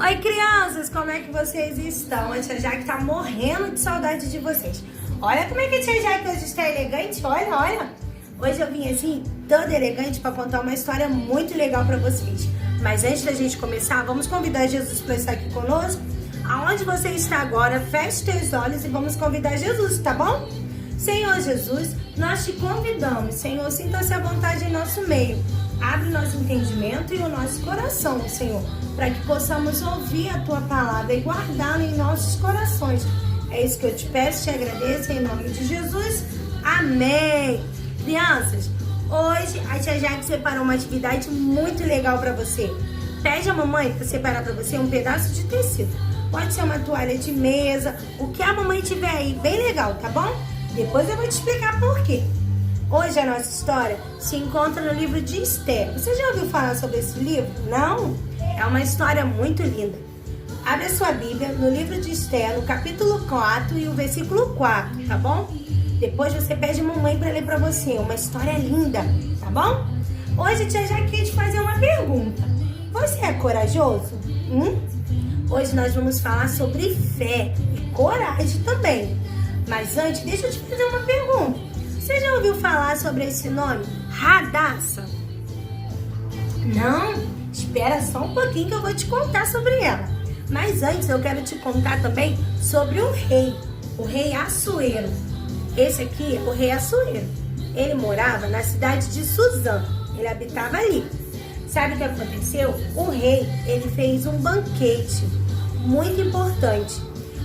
Oi, crianças, como é que vocês estão? A tia Jaque tá morrendo de saudade de vocês. Olha como é que a tia Jaque hoje está elegante, olha. Hoje eu vim assim, toda elegante, para contar uma história muito legal para vocês. Mas antes da gente começar, vamos convidar Jesus para estar aqui conosco. Aonde você está agora, feche seus olhos e vamos convidar Jesus, tá bom? Senhor Jesus, nós te convidamos. Senhor, sinta-se à vontade em nosso meio. Abre o nosso entendimento e o nosso coração, Senhor, para que possamos ouvir a Tua palavra e guardá-la em nossos corações. É isso que eu te peço, te agradeço em nome de Jesus. Amém. Crianças, hoje a tia Jaque separou uma atividade muito legal para você. Pede a mamãe para separar para você um pedaço de tecido. Pode ser uma toalha de mesa, o que a mamãe tiver aí, bem legal, tá bom? Depois eu vou te explicar por quê. Hoje a nossa história se encontra no livro de Esther. Você já ouviu falar sobre esse livro? Não? É uma história muito linda. Abre a sua Bíblia no livro de Esther, no capítulo 4 e o versículo 4, tá bom? Depois você pede a mamãe para ler para você. Uma história linda, tá bom? Hoje a tia já quer te fazer uma pergunta. Você é corajoso? Hoje nós vamos falar sobre fé e coragem também. Mas antes, deixa eu te fazer uma pergunta. Você já ouviu falar sobre esse nome? Hadassah? Não? Espera só um pouquinho que eu vou te contar sobre ela. Mas antes eu quero te contar também sobre o rei Assuero. Esse aqui é o rei Assuero. Ele morava na cidade de Suzã. Ele habitava ali. Sabe o que aconteceu? O rei, ele fez um banquete muito importante.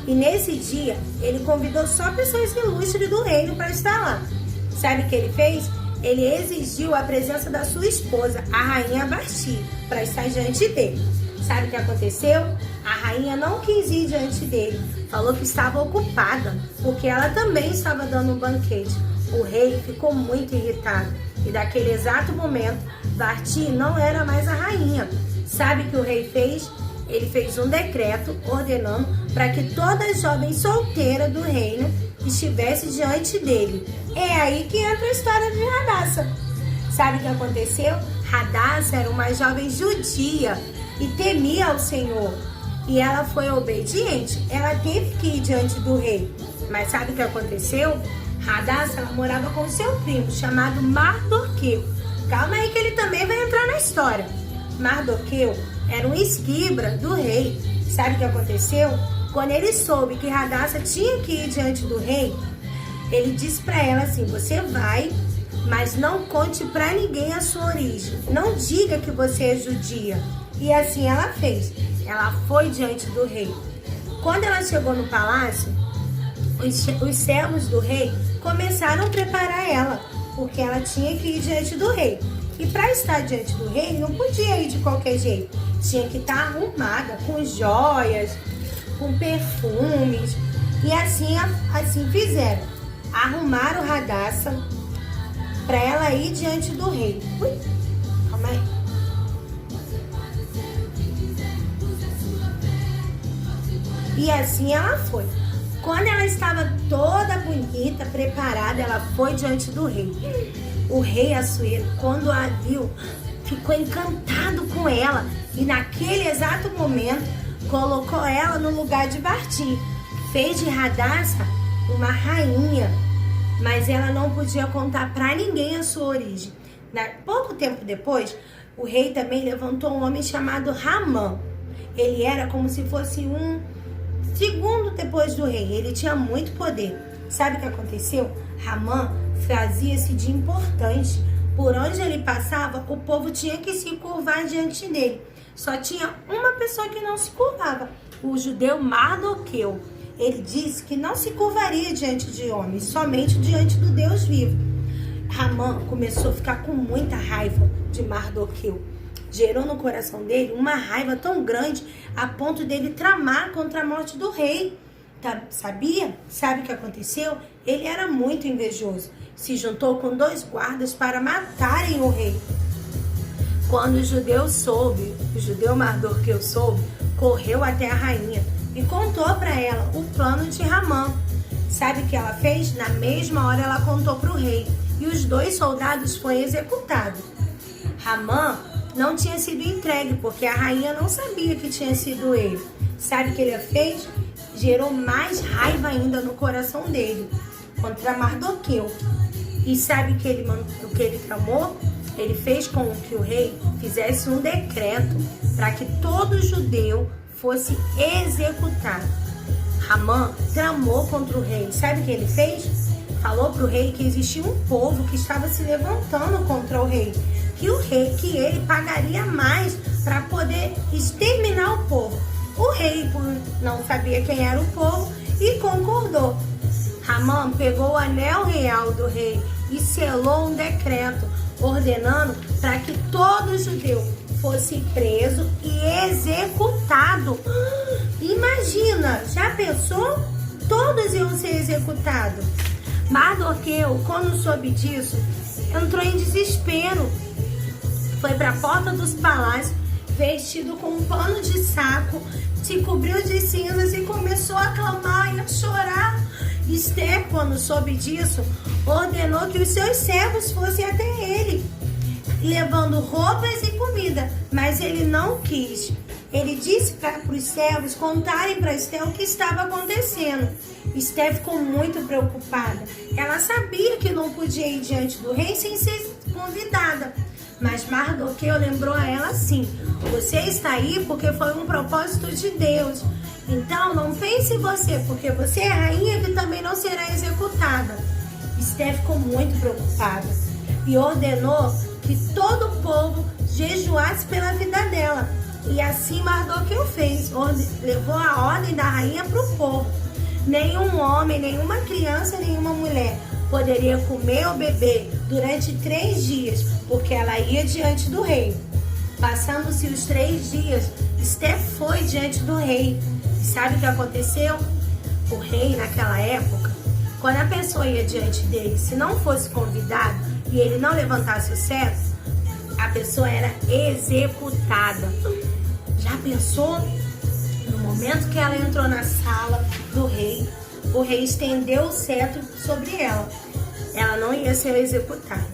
E nesse dia, ele convidou só pessoas ilustres do reino para estar lá. Sabe o que ele fez? Ele exigiu a presença da sua esposa, a rainha Vasti, para estar diante dele. Sabe o que aconteceu? A rainha não quis ir diante dele. Falou que estava ocupada, porque ela também estava dando um banquete. O rei ficou muito irritado. E naquele exato momento, Vasti não era mais a rainha. Sabe o que o rei fez? Ele fez um decreto ordenando para que toda jovem solteira do reino estivesse diante dele. É aí que entra a história de Hadassah. Sabe o que aconteceu? Hadassah era uma jovem judia e temia ao Senhor. E ela foi obediente. Ela teve que ir diante do rei. Mas sabe o que aconteceu? Hadassah, ela morava com seu primo, chamado Mardoqueu. Calma aí que ele também vai entrar na história. Mardoqueu era um esquibra do rei. Sabe o que aconteceu? Quando ele soube que Hadassah tinha que ir diante do rei, ele disse para ela assim: você vai, mas não conte para ninguém a sua origem. Não diga que você é judia. E assim ela fez. Ela foi diante do rei. Quando ela chegou no palácio, os servos do rei começaram a preparar ela, porque ela tinha que ir diante do rei. E para estar diante do rei, não podia ir de qualquer jeito. Tinha que estar arrumada, com joias, com perfumes. E assim fizeram. Arrumaram Hadassah para ela ir diante do rei. Calma aí. E assim ela foi. Quando ela estava toda bonita, preparada, ela foi diante do rei. O rei Assuero, quando a viu, ficou encantado com ela. E naquele exato momento, colocou ela no lugar de Vasti. Fez de Hadassah uma rainha. Mas ela não podia contar para ninguém a sua origem. Pouco tempo depois, o rei também levantou um homem chamado Ramã. Ele era como se fosse um segundo depois do rei. Ele tinha muito poder. Sabe o que aconteceu? Ramã fazia-se de importante. Por onde ele passava, o povo tinha que se curvar diante dele. Só tinha uma pessoa que não se curvava, o judeu Mardoqueu. Ele disse que não se curvaria diante de homens, somente diante do Deus vivo. Ramã começou a ficar com muita raiva de Mardoqueu. Gerou no coração dele uma raiva tão grande a ponto dele tramar contra a morte do rei. Sabia? Sabe o que aconteceu? Ele era muito invejoso. Se juntou com 2 guardas para matarem o rei. Quando o judeu Mardoqueu soube, correu até a rainha e contou para ela o plano de Ramã. Sabe o que ela fez? Na mesma hora ela contou para o rei e os 2 soldados foram executados. Ramã não tinha sido entregue, porque a rainha não sabia que tinha sido ele. Sabe o que ele fez? Gerou mais raiva ainda no coração dele contra Mardoqueu. E sabe o que ele tramou? Ele fez com que o rei fizesse um decreto para que todo judeu fosse executado. Hamã tramou contra o rei. Sabe o que ele fez? Falou para o rei que existia um povo que estava se levantando contra o rei. Que ele pagaria mais para poder exterminar o povo. O rei não sabia quem era o povo e concordou. Hamã pegou o anel real do rei e selou um decreto ordenando para que todo judeu fosse preso e executado. Imagina, já pensou? Todos iam ser executados. Mardoqueu, quando soube disso, entrou em desespero. Foi para a porta dos palácios, vestido com um pano de saco, se cobriu de cinzas e começou a clamar e a chorar. Esther, quando soube disso, ordenou que os seus servos fossem até ele, levando roupas e comida, mas ele não quis. Ele disse para os servos contarem para Esther o que estava acontecendo. Esther ficou muito preocupada. Ela sabia que não podia ir diante do rei sem ser convidada. Mas Mardoqueu lembrou a ela assim: você está aí porque foi um propósito de Deus. Então não pense em você, porque você é rainha que também não será executada. Esther ficou muito preocupada e ordenou que todo o povo jejuasse pela vida dela. E assim Mardoqueu fez, levou a ordem da rainha para o povo. Nenhum homem, nenhuma criança, nenhuma mulher poderia comer ou beber durante 3 dias, porque ela ia diante do rei. Passando-se os 3 dias, Esther foi diante do rei. E sabe o que aconteceu? O rei, naquela época, quando a pessoa ia diante dele, se não fosse convidado e ele não levantasse o cetro, a pessoa era executada. Já pensou? No momento que ela entrou na sala do rei, o rei estendeu o cetro sobre ela. Ela não ia ser executada.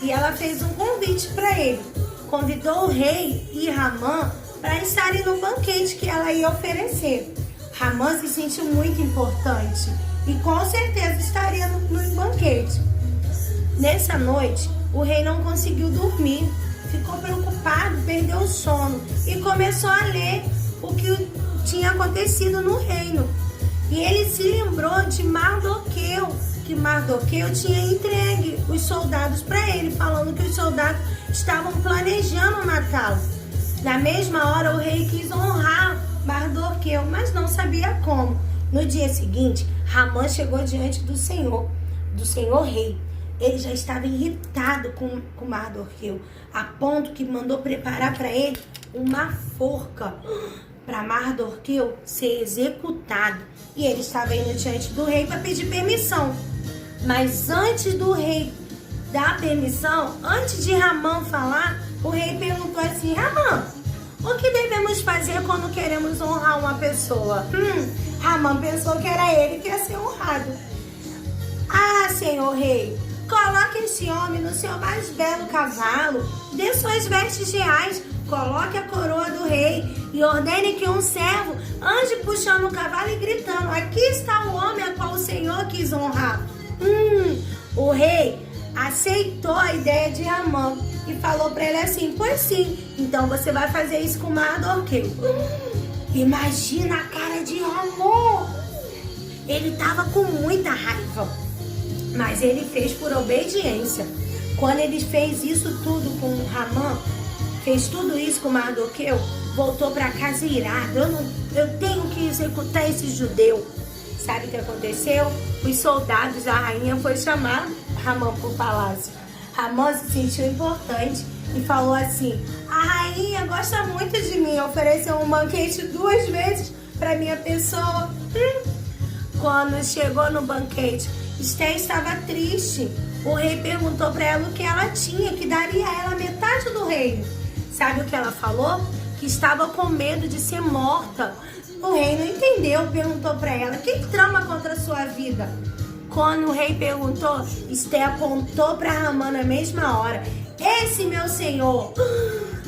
E ela fez um convite para ele. Convidou o rei e Hamã para estarem no banquete que ela ia oferecer. Hamã se sentiu muito importante e com certeza estaria no banquete. Nessa noite, o rei não conseguiu dormir. Ficou preocupado, perdeu o sono e começou a ler o que tinha acontecido no reino. E ele se lembrou de Mardoqueu, que Mardoqueu tinha entregue os soldados para ele, falando que os soldados estavam planejando matá-lo. Na mesma hora, o rei quis honrar Mardoqueu, mas não sabia como. No dia seguinte, Hamã chegou diante do Senhor rei. Ele já estava irritado com Mardoqueu, a ponto que mandou preparar para ele uma forca para Mardoqueu ser executado. E ele estava indo diante do rei para pedir permissão. Mas antes do rei dar permissão, antes de Hamã falar, o rei perguntou assim: Hamã, o que devemos fazer quando queremos honrar uma pessoa? Hamã pensou que era ele que ia ser honrado. Ah, senhor rei, coloque esse homem no seu mais belo cavalo, dê suas vestes reais, coloque a coroa do rei e ordene que um servo ande puxando o cavalo e gritando: aqui está o homem a qual o Senhor quis honrar. O rei aceitou a ideia de Hamã e falou para ele assim: pois sim, então você vai fazer isso com Mardoqueu. Imagina a cara de Hamã. Ele estava com muita raiva, mas ele fez por obediência. Quando ele fez isso tudo com Hamã, fez tudo isso com Mardoqueu, voltou para casa irado. Eu tenho que executar esse judeu. Sabe o que aconteceu? Os soldados da rainha foram chamar Hamã para o palácio. Hamã se sentiu importante e falou assim: a rainha gosta muito de mim, ofereceu um banquete 2 vezes para minha pessoa. Quando chegou no banquete, Esther estava triste. O rei perguntou para ela o que ela tinha, que daria a ela metade do reino. Sabe o que ela falou? Que estava com medo de ser morta. O rei não entendeu, perguntou para ela: quem trama contra a sua vida? Quando o rei perguntou, Esther apontou para Hamã na mesma hora: esse meu senhor.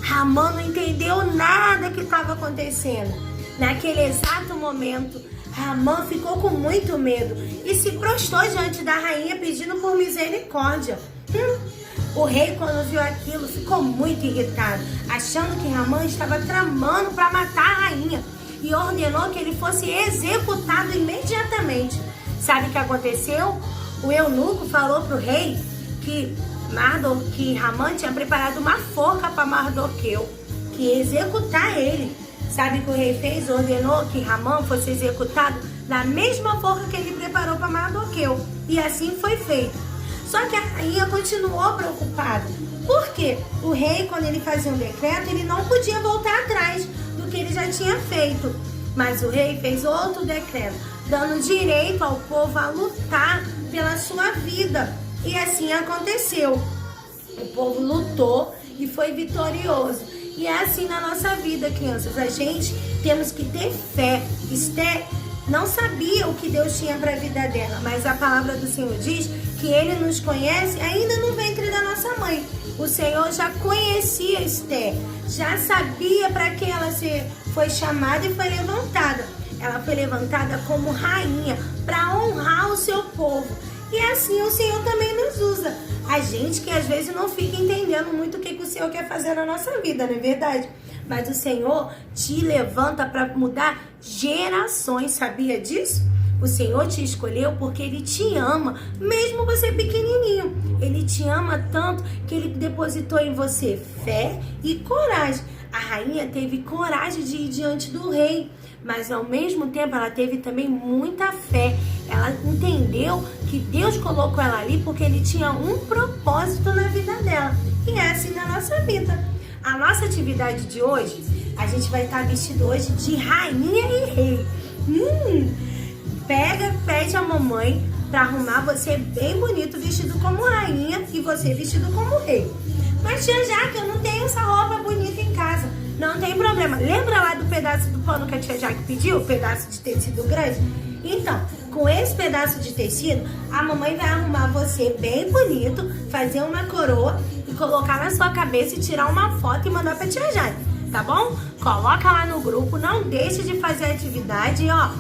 Ramã não entendeu nada que estava acontecendo. Naquele exato momento, Ramã ficou com muito medo e se prostrou diante da rainha pedindo por misericórdia. O rei, quando viu aquilo, ficou muito irritado, achando que Ramã estava tramando para matar a rainha e ordenou que ele fosse executado imediatamente. Sabe o que aconteceu? O eunuco falou para o rei que Ramã tinha preparado uma forca para Mardoqueu, que ia executar ele. Sabe o que o rei fez? Ordenou que Ramã fosse executado da mesma forca que ele preparou para Mardoqueu. E assim foi feito. Só que a rainha continuou preocupada. Por quê? O rei, quando ele fazia um decreto, ele não podia voltar atrás do que ele já tinha feito. Mas o rei fez outro decreto, dando direito ao povo a lutar pela sua vida. E assim aconteceu. O povo lutou e foi vitorioso. E é assim na nossa vida, crianças. A gente temos que ter fé. Esther não sabia o que Deus tinha para a vida dela, mas a palavra do Senhor diz que Ele nos conhece ainda no ventre da nossa mãe. O Senhor já conhecia Esther, já sabia para que ela foi chamada e foi levantada. Ela foi levantada como rainha para honrar o seu povo. E assim o Senhor também nos usa. A gente que às vezes não fica entendendo muito o que o Senhor quer fazer na nossa vida, não é verdade? Mas o Senhor te levanta para mudar gerações, sabia disso? O Senhor te escolheu porque Ele te ama, mesmo você pequenininho. Ele te ama tanto que Ele depositou em você fé e coragem. A rainha teve coragem de ir diante do rei, mas ao mesmo tempo ela teve também muita fé. Ela entendeu que Deus colocou ela ali porque Ele tinha um propósito na vida dela. E é assim na nossa vida. A nossa atividade de hoje, a gente vai estar vestido hoje de rainha e rei. Pede a mamãe para arrumar você bem bonito, vestido como rainha e você vestido como rei. Mas tia Jaque, eu não tenho essa roupa bonita em casa. Não tem problema. Lembra lá do pedaço do pano que a tia Jaque pediu? O pedaço de tecido grande? Então, com esse pedaço de tecido, a mamãe vai arrumar você bem bonito, fazer uma coroa e colocar na sua cabeça e tirar uma foto e mandar pra tia Jaque, tá bom? Coloca lá no grupo, não deixe de fazer a atividade, ó.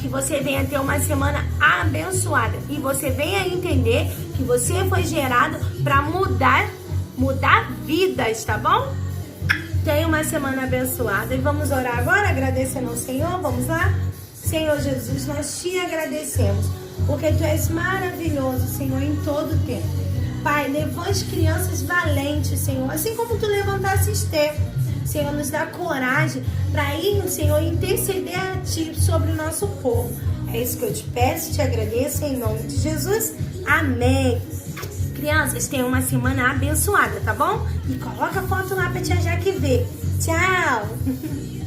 Que você venha ter uma semana abençoada e você venha entender que você foi gerado para mudar vidas, tá bom? Tenha uma semana abençoada e vamos orar agora agradecendo ao Senhor. Vamos lá? Senhor Jesus, nós te agradecemos porque Tu és maravilhoso, Senhor, em todo o tempo. Pai, levante crianças valentes, Senhor, assim como Tu levantaste Esther. Senhor, nos dá coragem para ir, Senhor, interceder a Ti sobre o nosso povo. É isso que eu te peço, te agradeço em nome de Jesus. Amém. Crianças, tenham uma semana abençoada, tá bom? E coloca a foto lá pra tia Jaque ver. Tchau!